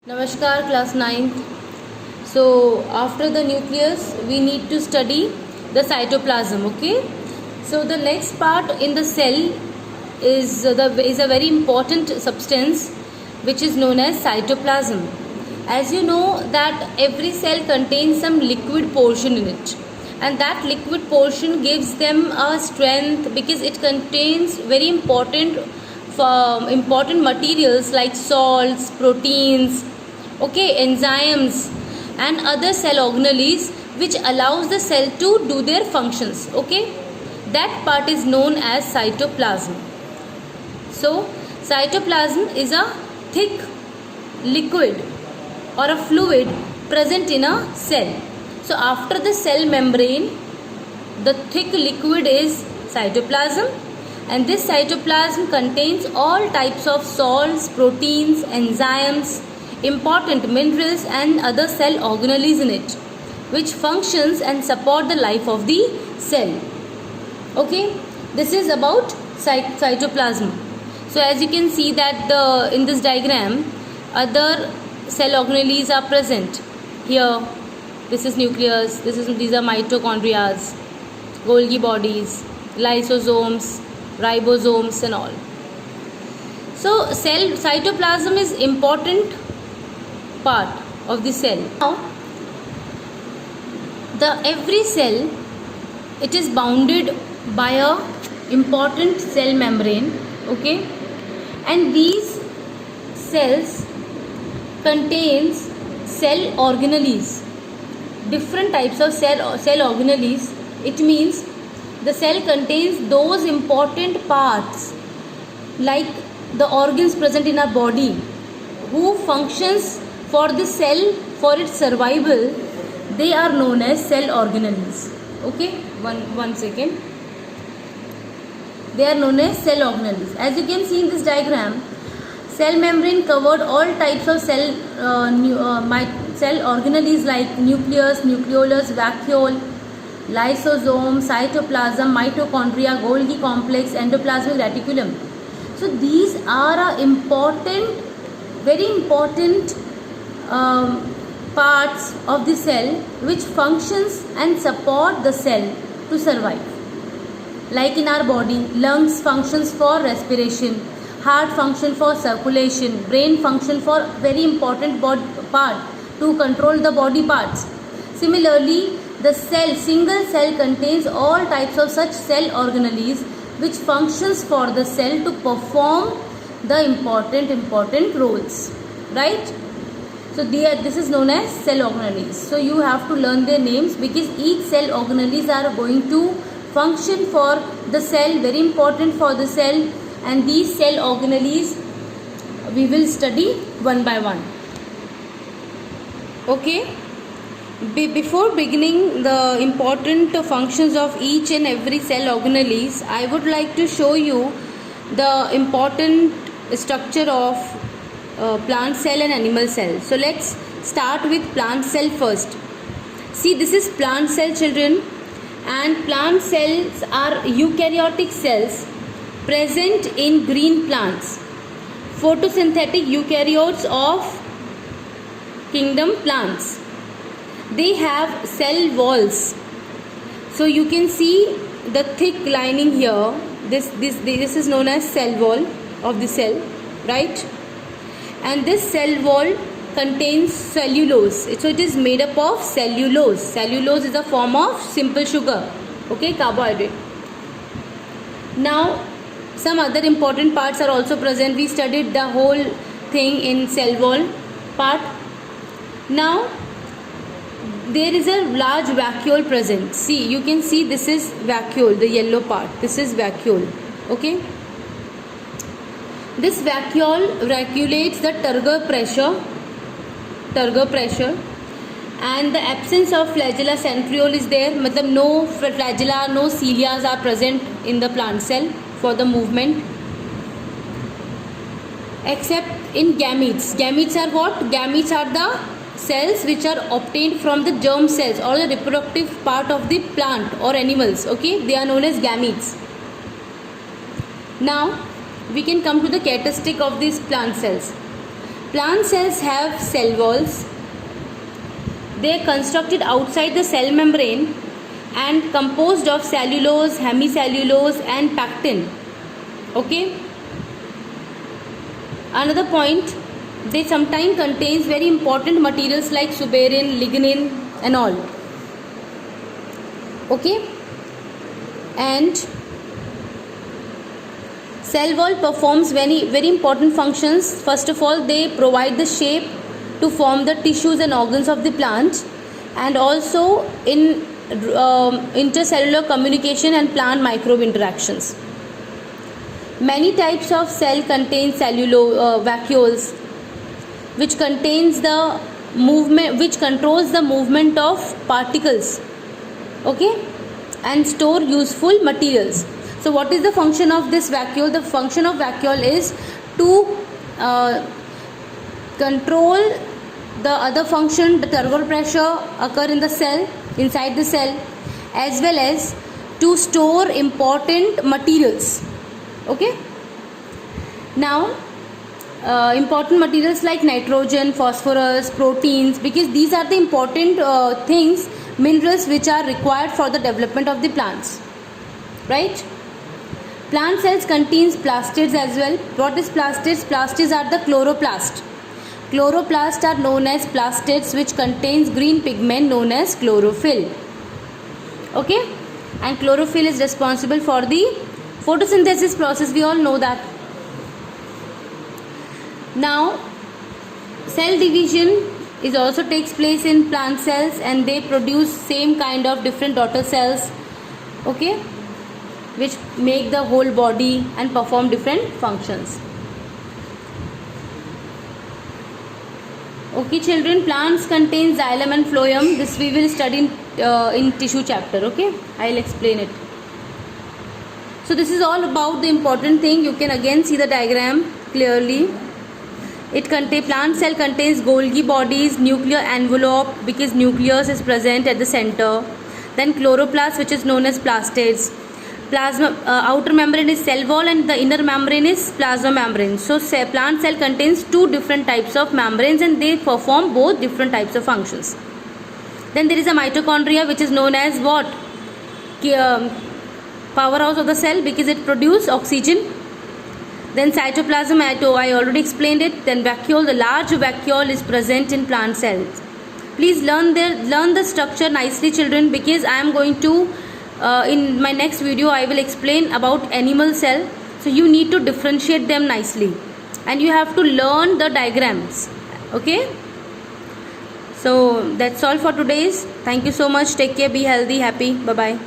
Namaskar, class 9th. So, after the nucleus, we need to study the cytoplasm. Okay. So, the next part in the cell is a very important substance which is known as cytoplasm. As you know that every cell contains some liquid portion in it, and that liquid portion gives them a strength because it contains very important materials like salts, proteins, okay, enzymes and other cell organelles which allows the cell to do their functions. Okay, that part is known as cytoplasm. So cytoplasm is a thick liquid or a fluid present in a cell. So after the cell membrane, the thick liquid is cytoplasm, and this cytoplasm contains all types of salts, proteins, enzymes, important minerals and other cell organelles in it, which functions and support the life of the cell. Okay, this is about cytoplasm. So as you can see that in this diagram, other cell organelles are present here. This is nucleus, these are mitochondria, Golgi bodies, lysosomes, ribosomes and all. So cytoplasm is important part of the cell. Now every cell, it is bounded by a important cell membrane. Okay, and these cells contains cell organelles, different types of cell organelles. It means the cell contains those important parts like the organs present in our body who functions for the cell for its survival. They are known as cell organelles. Okay, one second. They are known as cell organelles. As you can see in this diagram, cell membrane covered all types of cell organelles like nucleus, nucleolus, vacuole, lysosome, cytoplasm, mitochondria, Golgi complex, endoplasmic reticulum. So these are very important parts of the cell which functions and support the cell to survive. Like in our body, lungs functions for respiration, heart function for circulation, brain function for very important part to control the body parts. Similarly, the single cell contains all types of such cell organelles which functions for the cell to perform the important roles, right? So this is known as cell organelles. So you have to learn their names because each cell organelles are going to function for the cell, very important for the cell, and these cell organelles we will study one by one. Okay, before beginning the important functions of each and every cell organelles, I would like to show you the important structure of plant cell and animal cell. So let's start with plant cell first. See, this is plant cell, children, and plant cells are eukaryotic cells present in green plants, photosynthetic eukaryotes of kingdom plants. They have cell walls. So you can see the thick lining here. This is known as cell wall of the cell, right? And this cell wall contains cellulose. So it is made up of cellulose. Cellulose is a form of simple sugar, okay, carbohydrate. Now some other important parts are also present. We studied the whole thing in cell wall part. Now there is a large vacuole present. See, you can see this is vacuole, the yellow part. This is vacuole. Okay, this vacuole regulates the turgor pressure, and the absence of flagella centriole is there. Matlab no flagella, no cilia are present in the plant cell for the movement, except in gametes. Gametes are what? Gametes are the cells which are obtained from the germ cells or the reproductive part of the plant or animals. Okay, they are known as gametes. Now we can come to the characteristic of these plant cells. Plant cells have cell walls. They are constructed outside the cell membrane and composed of cellulose, hemicellulose and pectin. Okay. Another point, they sometimes contains very important materials like suberin, lignin and all. Okay. And cell wall performs very important functions. First of all, they provide the shape to form the tissues and organs of the plant, and also in intercellular communication and plant microbe interactions. Many types of cell contain vacuoles, which contains the movement, which controls the movement of particles, okay, and store useful materials. So what is the function of this vacuole? The function of vacuole is to control the other function, the turgor pressure occur in the cell, inside the cell, as well as to store important materials. Okay. Now important materials like nitrogen, phosphorus, proteins, because these are the important things, minerals which are required for the development of the plants, right? Plant cells contains plastids as well. What is plastids? Plastids are the chloroplast. Chloroplasts are known as plastids, which contains green pigment known as chlorophyll. Okay, and chlorophyll is responsible for the photosynthesis process. We all know that. Now, cell division is also takes place in plant cells, and they produce same kind of different daughter cells. Okay, which make the whole body and perform different functions. Okay children, plants contain xylem and phloem. This we will study in tissue chapter. Okay, I will explain it. So this is all about the important thing. You can again see the diagram clearly. Plant cell contains Golgi bodies, nuclear envelope, because nucleus is present at the center. Then chloroplast, which is known as plastids. Plasma outer membrane is cell wall, and the inner membrane is plasma membrane. So plant cell contains two different types of membranes, and they perform both different types of functions. Then there is a mitochondria, which is known as what? Powerhouse of the cell, because it produces oxygen. Then cytoplasm, I already explained it. Then vacuole, the large vacuole is present in plant cells. Please learn the structure nicely children, because I am going to in my next video I will explain about animal cell. So you need to differentiate them nicely, and you have to learn the diagrams. Okay, so that's all for today's. Thank you so much. Take care, be healthy, happy. Bye bye.